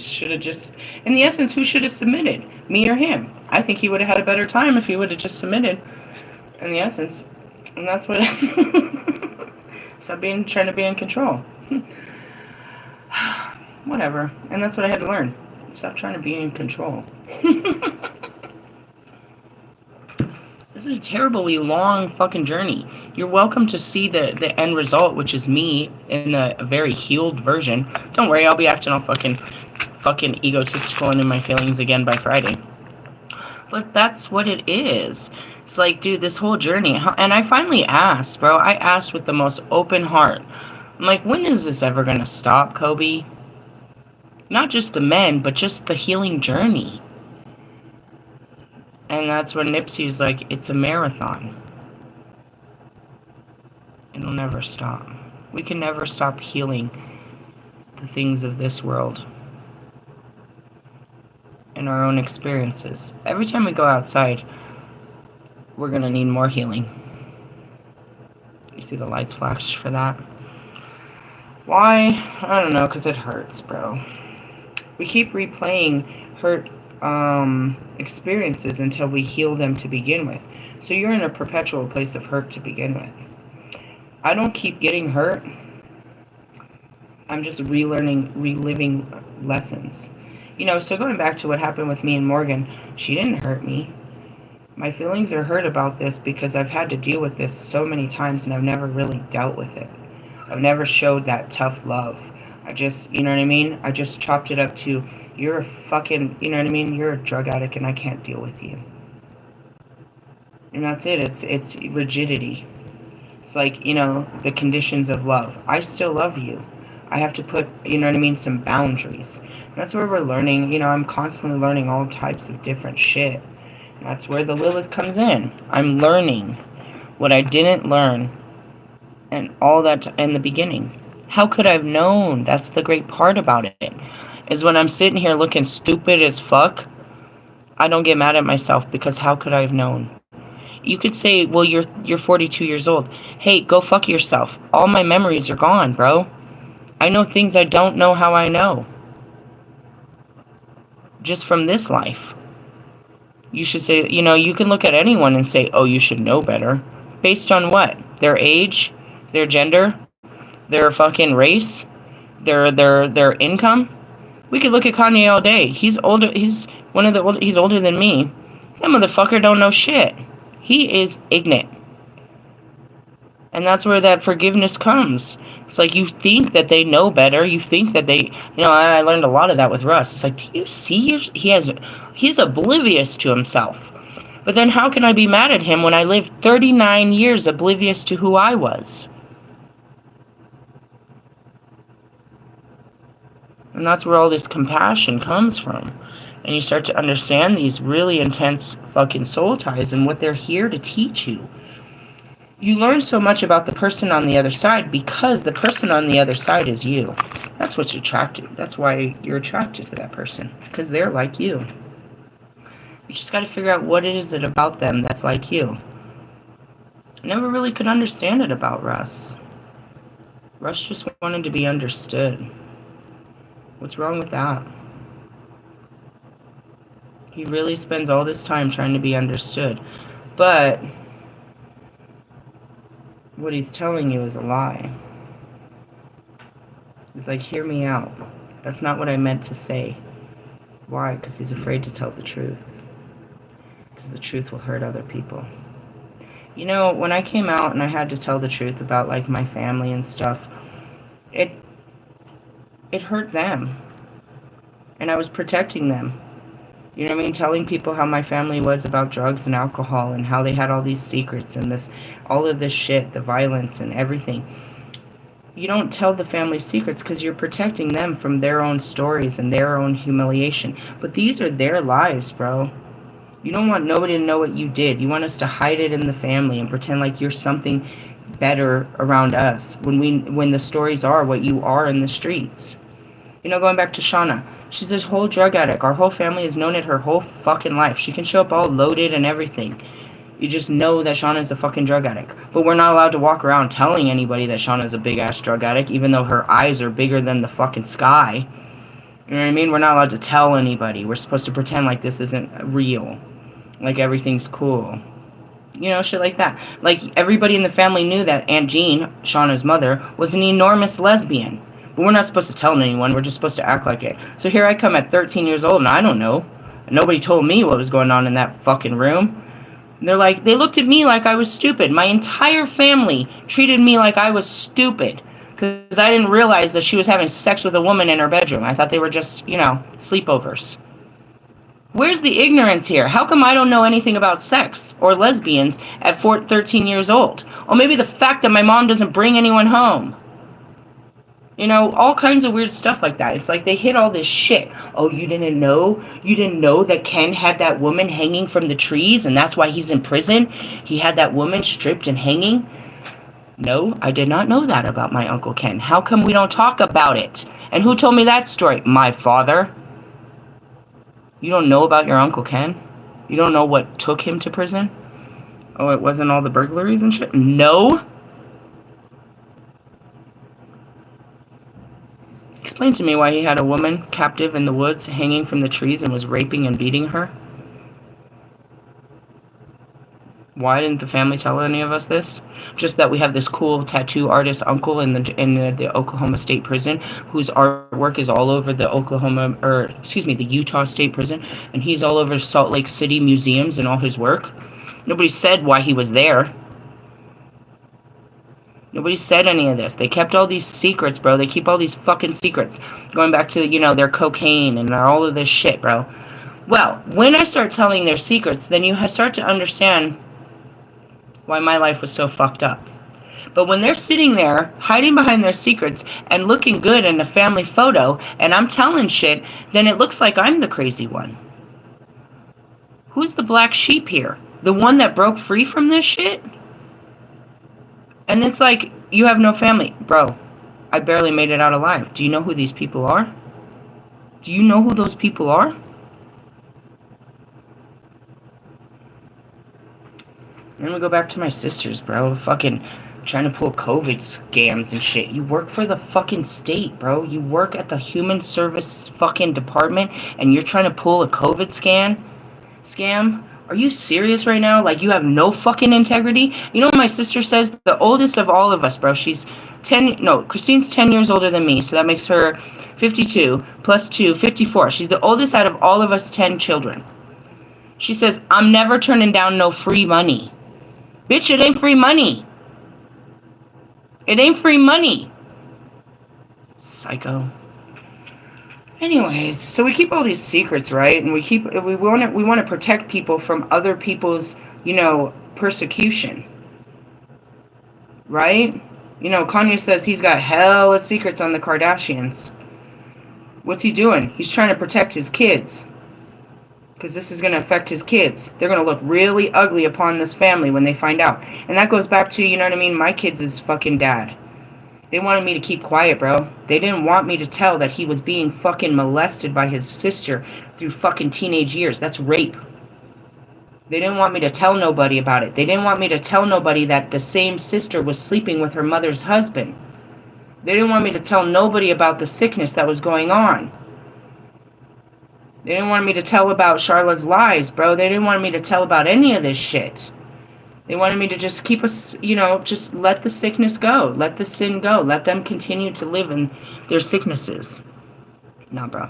should have just... In the essence, who should have submitted? Me or him? I think he would have had a better time if he would have just submitted. In the essence. And that's what... Stop trying to be in control. Whatever. And that's what I had to learn. Stop trying to be in control. This is a terribly long fucking journey. You're welcome to see the end result, which is me in a very healed version. Don't worry, I'll be acting all fucking egotistical and in my feelings again by Friday. But that's what it is. It's like, dude, this whole journey. And I finally asked, bro. I asked with the most open heart. I'm like, when is this ever going to stop, Kobe? Not just the men, but just the healing journey. And that's when Nipsey's like, it's a marathon. It'll never stop. We can never stop healing the things of this world and our own experiences. Every time we go outside, we're going to need more healing. You see the lights flash for that? Why? I don't know, because it hurts, bro. We keep replaying hurt experiences until we heal them to begin with. So you're in a perpetual place of hurt to begin with. I don't keep getting hurt. I'm just reliving lessons. So going back to what happened with me and Morgan, she didn't hurt me. My feelings are hurt about this because I've had to deal with this so many times and I've never really dealt with it. I've never showed that tough love. I just, you know what I mean? I just chopped it up to, you're a fucking, you know what I mean? You're a drug addict and I can't deal with you. And that's it. It's rigidity. It's like, the conditions of love. I still love you. I have to put, you know what I mean, some boundaries. And that's where we're learning. I'm constantly learning all types of different shit. And that's where the Lilith comes in. I'm learning what I didn't learn and all that in the beginning. How could I have known? That's the great part about it. Is when I'm sitting here looking stupid as fuck, I don't get mad at myself because how could I have known? You could say, well, you're 42 years old. Hey, go fuck yourself. All my memories are gone, bro. I know things I don't know how I know. Just from this life. You should say, you can look at anyone and say, oh, you should know better. Based on what? Their age? Their gender? Their fucking race? Their income? We could look at Kanye all day. He's older. He's older than me. That motherfucker don't know shit. He is ignorant. And that's where that forgiveness comes. It's like you think that they know better. You think that they, I learned a lot of that with Russ. It's like, do you see? He's oblivious to himself. But then how can I be mad at him when I lived 39 years oblivious to who I was? And that's where all this compassion comes from. And you start to understand these really intense fucking soul ties and what they're here to teach you. You learn so much about the person on the other side because the person on the other side is you. That's what's attractive. That's why you're attracted to that person. Because they're like you. You just got to figure out what is it about them that's like you. I never really could understand it about Russ. Russ just wanted to be understood. What's wrong with that? He really spends all this time trying to be understood. But what he's telling you is a lie. He's like, hear me out. That's not what I meant to say. Why? Because he's afraid to tell the truth. Because the truth will hurt other people. You know, when I came out and I had to tell the truth about, like, my family and stuff, it hurt them. And I was protecting them. You know what I mean? Telling people how my family was about drugs and alcohol and how they had all these secrets and all of this shit, the violence and everything. You don't tell the family secrets because you're protecting them from their own stories and their own humiliation. But these are their lives, bro. You don't want nobody to know what you did. You want us to hide it in the family and pretend like you're something better around us when the stories are what you are in the streets. You know, going back to Shauna, she's a whole drug addict. Our whole family has known it her whole fucking life. She can show up all loaded and everything. You just know that Shauna's a fucking drug addict. But we're not allowed to walk around telling anybody that Shauna's a big-ass drug addict, even though her eyes are bigger than the fucking sky. You know what I mean? We're not allowed to tell anybody. We're supposed to pretend like this isn't real. Like everything's cool. You know, shit like that. Like, everybody in the family knew that Aunt Jean, Shauna's mother, was an enormous lesbian. But we're not supposed to tell anyone. We're just supposed to act like it. So here I come at 13 years old, and I don't know. Nobody told me what was going on in that fucking room. And they looked at me like I was stupid. My entire family treated me like I was stupid. Because I didn't realize that she was having sex with a woman in her bedroom. I thought they were just, you know, sleepovers. Where's the ignorance here? How come I don't know anything about sex or lesbians at 13 years old? Or maybe the fact that my mom doesn't bring anyone home. You know, all kinds of weird stuff like that. It's like they hid all this shit. Oh, you didn't know? You didn't know that Ken had that woman hanging from the trees and that's why he's in prison? He had that woman stripped and hanging? No, I did not know that about my Uncle Ken. How come we don't talk about it? And who told me that story? My father. You don't know about your Uncle Ken? You don't know what took him to prison? Oh, it wasn't all the burglaries and shit? No? Explain to me why he had a woman captive in the woods hanging from the trees and was raping and beating her. Why didn't the family tell any of us this? Just that we have this cool tattoo artist uncle in the Oklahoma State Prison whose artwork is all over the the Utah State Prison, and he's all over Salt Lake City museums and all his work. Nobody said why he was there. Nobody said any of this. They kept all these secrets, bro. They keep all these fucking secrets. Going back to, you know, their cocaine and all of this shit, bro. Well, when I start telling their secrets, then you start to understand why my life was so fucked up. But when they're sitting there, hiding behind their secrets and looking good in a family photo, and I'm telling shit, then it looks like I'm the crazy one. Who's the black sheep here? The one that broke free from this shit? And it's like, you have no family. Bro, I barely made it out alive. Do you know who these people are? Do you know who those people are? Then we go back to my sisters, bro. Fucking trying to pull COVID scams and shit. You work for the fucking state, bro. You work at the human service fucking department and you're trying to pull a COVID scam? Are you serious right now? Like, you have no fucking integrity? You know what my sister says? The oldest of all of us, bro. She's Christine's 10 years older than me, so that makes her 52 plus 2, 54. She's the oldest out of all of us 10 children. She says, I'm never turning down no free money. Bitch, it ain't free money. It ain't free money. Psycho. Anyways, so we keep all these secrets, right? And we want to protect people from other people's, you know, persecution. Right? You know, Kanye says he's got hella secrets on the Kardashians. What's he doing? He's trying to protect his kids. Because this is going to affect his kids. They're going to look really ugly upon this family when they find out. And that goes back to, you know what I mean, my kids' fucking dad. They wanted me to keep quiet, bro. They didn't want me to tell that he was being fucking molested by his sister through fucking teenage years. That's rape. They didn't want me to tell nobody about it. They didn't want me to tell nobody that the same sister was sleeping with her mother's husband. They didn't want me to tell nobody about the sickness that was going on. They didn't want me to tell about Charlotte's lies, bro. They didn't want me to tell about any of this shit. They wanted me to just keep us, you know, just let the sickness go. Let the sin go. Let them continue to live in their sicknesses. No, bro.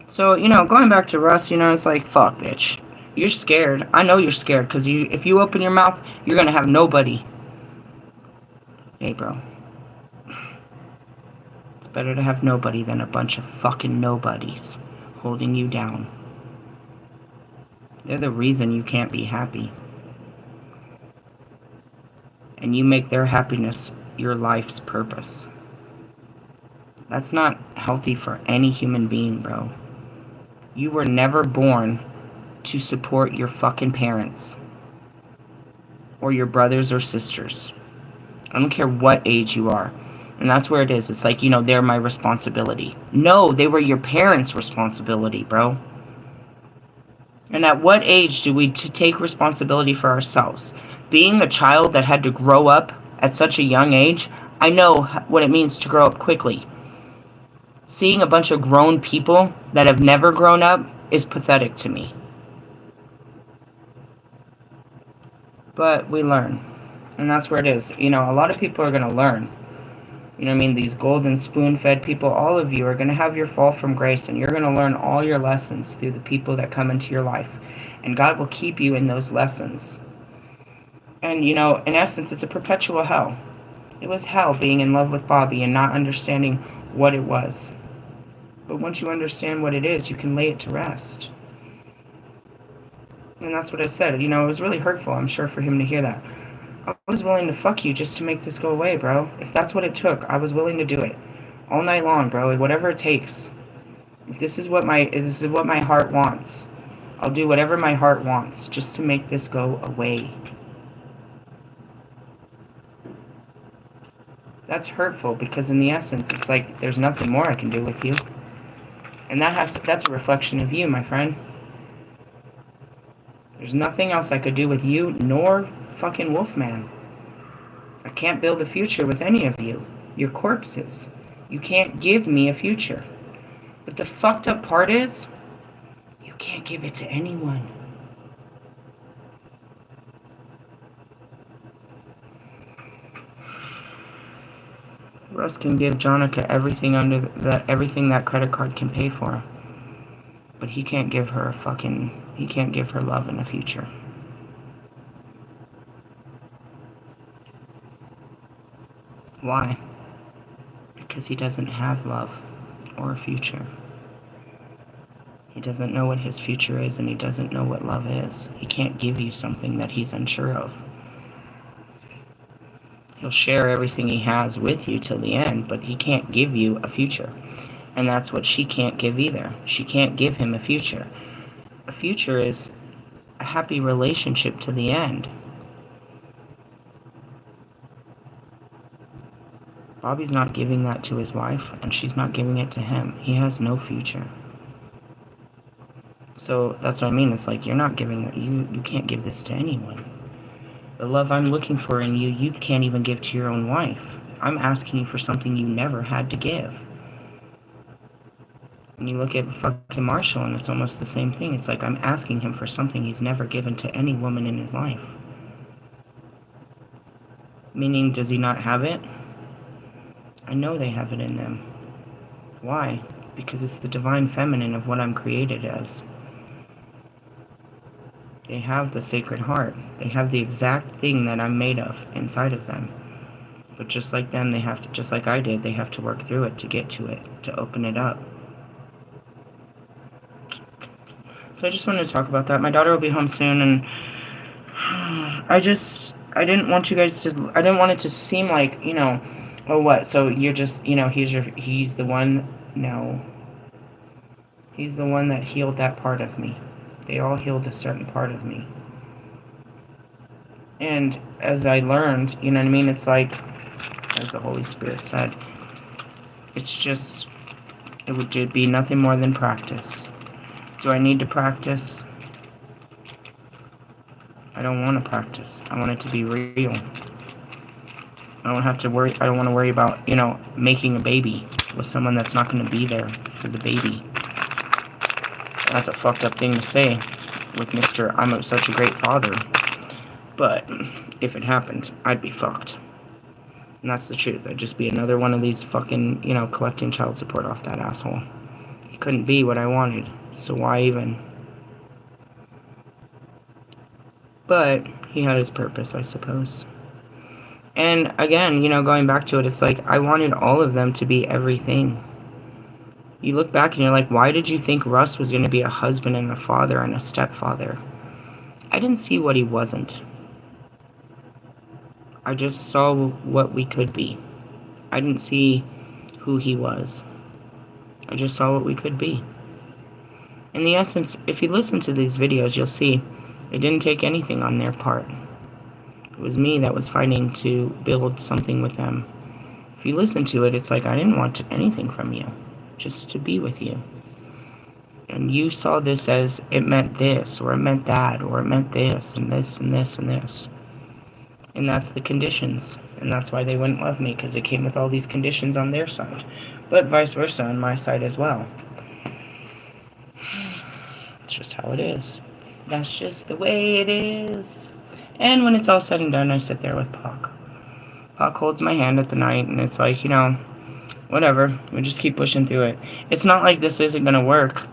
So, going back to Russ, it's like, fuck, bitch. You're scared. I know you're scared, because if you open your mouth, you're going to have nobody. Hey, bro. It's better to have nobody than a bunch of fucking nobodies holding you down. They're the reason you can't be happy. And you make their happiness your life's purpose. That's not healthy for any human being, bro. You were never born to support your fucking parents or your brothers or sisters. I don't care what age you are. And that's where it is. It's like, they're my responsibility. No, they were your parents' responsibility, bro. And at what age do we take responsibility for ourselves? Being a child that had to grow up at such a young age, I know what it means to grow up quickly. Seeing a bunch of grown people that have never grown up is pathetic to me. But we learn. And that's where it is. A lot of people are going to learn. These golden spoon-fed people, all of you are going to have your fall from grace, and you're going to learn all your lessons through the people that come into your life. And God will keep you in those lessons. And, in essence, it's a perpetual hell. It was hell being in love with Bobby and not understanding what it was. But once you understand what it is, you can lay it to rest. And that's what I said. It was really hurtful, I'm sure, for him to hear that. I was willing to fuck you just to make this go away, bro. If that's what it took, I was willing to do it. All night long, bro. Whatever it takes. If this is what my heart wants, I'll do whatever my heart wants just to make this go away. That's hurtful because in the essence, it's like there's nothing more I can do with you. And that's a reflection of you, my friend. There's nothing else I could do with you, nor fucking Wolfman. I can't build a future with any of you. You're corpses. You can't give me a future. But the fucked up part is, you can't give it to anyone. Russ can give Jonica everything everything that credit card can pay for. But he can't give her love in the future. Why? Because he doesn't have love or a future. He doesn't know what his future is, and he doesn't know what love is. He can't give you something that he's unsure of. He'll share everything he has with you till the end, but he can't give you a future. And that's what she can't give either. She can't give him a future. A future is a happy relationship to the end. Bobby's not giving that to his wife, and she's not giving it to him. He has no future. So that's what I mean. It's like you're not giving that. You can't give this to anyone. The love I'm looking for in you, you can't even give to your own wife. I'm asking you for something you never had to give. And you look at fucking Marshall, and it's almost the same thing. It's like I'm asking him for something he's never given to any woman in his life. Meaning, does he not have it? I know they have it in them. Why? Because it's the divine feminine of what I'm created as. They have the sacred heart. They have the exact thing that I'm made of inside of them. But just like them, they have to, just like I did, they have to work through it to get to it, to open it up. So I just wanted to talk about that. My daughter will be home soon, and I didn't want you guys to, I didn't want it to seem like, oh what, so you're just, he's the one, no. He's the one that healed that part of me. They all healed a certain part of me. And as I learned, it's like, as the Holy Spirit said, it's just, it would be nothing more than practice. Do I need to practice? I don't want to practice. I want it to be real. I don't have to worry. I don't want to worry about, making a baby with someone that's not going to be there for the baby. That's a fucked up thing to say with Mr. I'm such a great father. But if it happened, I'd be fucked. And that's the truth. I'd just be another one of these fucking, you know, collecting child support off that asshole. He couldn't be what I wanted, so why even? But he had his purpose, I suppose. And again, you know, going back to it, it's like I wanted all of them to be everything. You look back and you're like, why did you think Russ was going to be a husband and a father and a stepfather? I didn't see what he wasn't. I just saw what we could be. I didn't see who he was. I just saw what we could be. In the essence, if you listen to these videos, you'll see it didn't take anything on their part. It was me that was fighting to build something with them. If you listen to it, it's like I didn't want anything from you, just to be with you. And you saw this as it meant this, or it meant that, or it meant this, and this, and this, and this. And that's the conditions. And that's why they wouldn't love me, because it came with all these conditions on their side. But vice versa on my side as well. It's just how it is. That's just the way it is. And when it's all said and done, I sit there with Pac. Pac holds my hand at the night, and it's like, you know, whatever. We just keep pushing through it. It's not like this isn't going to work.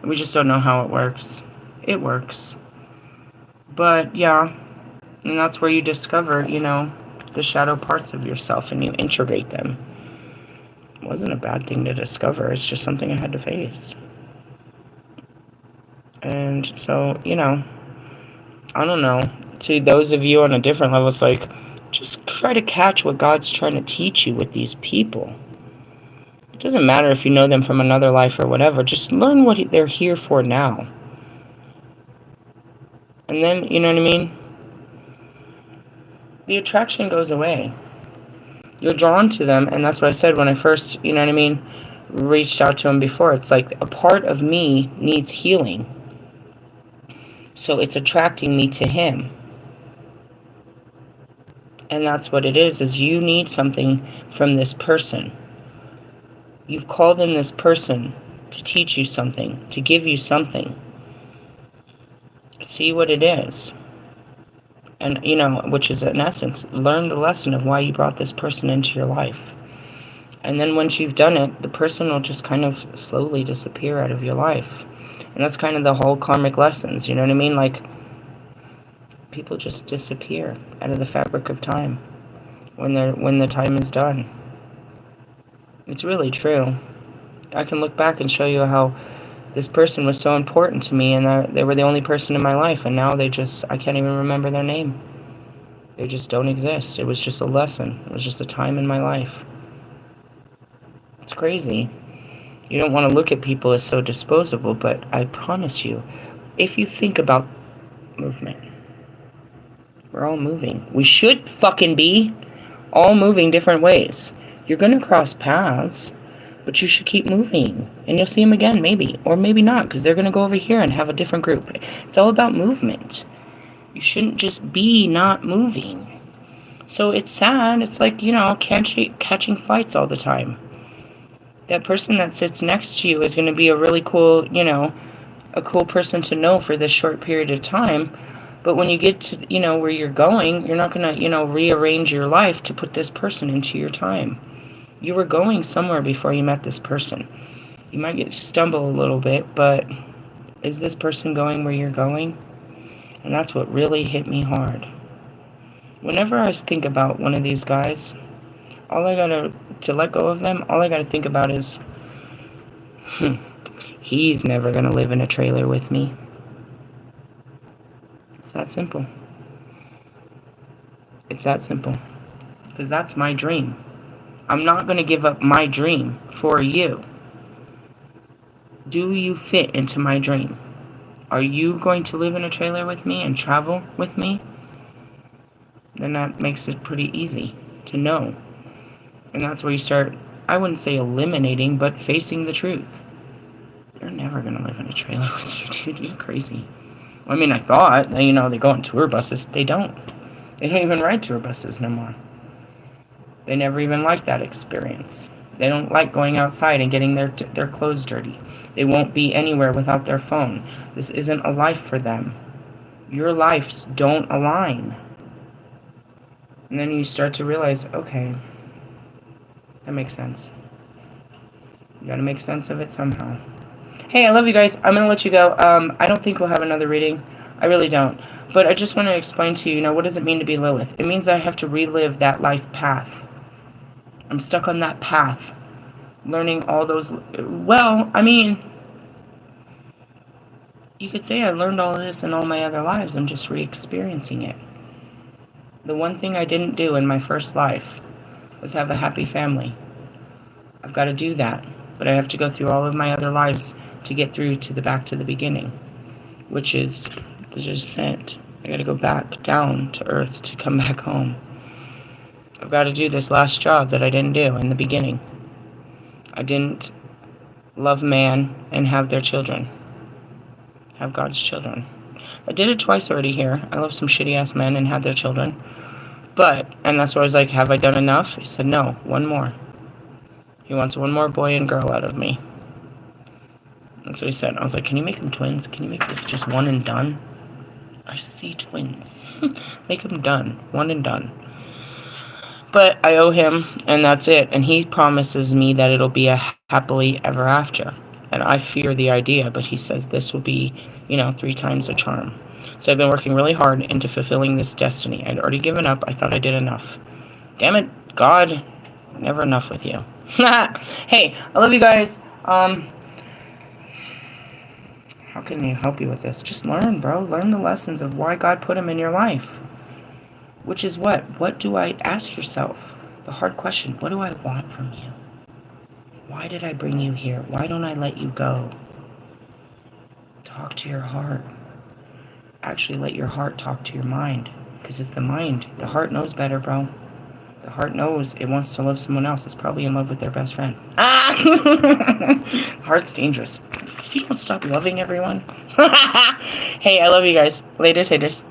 We just don't know how it works. It works. But, yeah, and that's where you discover, you know, the shadow parts of yourself, and you integrate them. It wasn't a bad thing to discover. It's just something I had to face. And so, you know, I don't know. To those of you on a different level, it's like, just try to catch what God's trying to teach you with these people. It doesn't matter if you know them from another life or whatever. Just learn what they're here for now. And then, you know what I mean? The attraction goes away. You're drawn to them, and that's what I said when I first, you know what I mean, reached out to him before. It's like a part of me needs healing. So it's attracting me to him. And that's what it is you need something from this person. You've called in this person to teach you something, to give you something. See what it is. And, you know, which is in essence, learn the lesson of why you brought this person into your life. And then once you've done it, the person will just kind of slowly disappear out of your life. And that's kind of the whole karmic lessons, you know what I mean? Like, people just disappear out of the fabric of time when the time is done. It's really true. I can look back and show you how this person was so important to me, and they were the only person in my life, and now I can't even remember their name. They just don't exist. It was just a lesson. It was just a time in my life. It's crazy. You don't want to look at people as so disposable, but I promise you, if you think about movement, we're all moving. We should fucking be all moving different ways. You're going to cross paths, but you should keep moving. And you'll see them again, maybe. Or maybe not, because they're going to go over here and have a different group. It's all about movement. You shouldn't just be not moving. So it's sad. It's like, you know, catching fights all the time. That person that sits next to you is going to be a really cool, you know, a cool person to know for this short period of time. But when you get to, you know, where you're going, you're not going to, you know, rearrange your life to put this person into your time. You were going somewhere before you met this person. You might stumble a little bit, but is this person going where you're going? And that's what really hit me hard. Whenever I think about one of these guys, to let go of them, all I gotta think about is, he's never gonna live in a trailer with me. It's that simple. It's that simple. Because that's my dream. I'm not going to give up my dream for you. Do you fit into my dream? Are you going to live in a trailer with me and travel with me? Then that makes it pretty easy to know. And that's where you start, I wouldn't say eliminating, but facing the truth. You're never going to live in a trailer with you, dude. You're crazy. I mean, I thought, you know, they go on tour buses. They don't. They don't even ride tour buses no more. They never even like that experience. They don't like going outside and getting their clothes dirty. They won't be anywhere without their phone. This isn't a life for them. Your lives don't align. And then you start to realize, okay, That makes sense. You gotta make sense of it somehow. Hey, I love you guys. I'm gonna let you go. I don't think we'll have another reading. I really don't. But I just want to explain to you, what does it mean to be Lilith? It means I have to relive that life path. I'm stuck on that path. Learning all those... Well, I mean... You could say I learned all this in all my other lives. I'm just re-experiencing it. The one thing I didn't do in my first life was have a happy family. I've got to do that. But I have to go through all of my other lives to get through to the back to the beginning, which is the descent. I got to go back down to earth to come back home. I've got to do this last job that I didn't do in the beginning. I didn't love man and have their children. Have God's children. I did it twice already here. I love some shitty-ass men and had their children. And that's why I was like, have I done enough? He said, no, one more. He wants one more boy and girl out of me. That's what he said. I was like, can you make them twins? Can you make this just one and done? I see twins. Make them done. One and done. But I owe him, and that's it. And he promises me that it'll be a happily ever after. And I fear the idea, but he says this will be, 3 times the charm. So I've been working really hard into fulfilling this destiny. I'd already given up. I thought I did enough. Damn it, God. Never enough with you. Hey, I love you guys. How can you help you with this? Just learn, bro. Learn the lessons of why God put them in your life. Which is what? What do I ask yourself? The hard question. What do I want from you? Why did I bring you here? Why don't I let you go? Talk to your heart. Actually, let your heart talk to your mind. Because it's the mind. The heart knows better, bro. The heart knows it wants to love someone else. It's probably in love with their best friend. Heart's dangerous. If you don't stop loving everyone. Hey, I love you guys. Later, haters.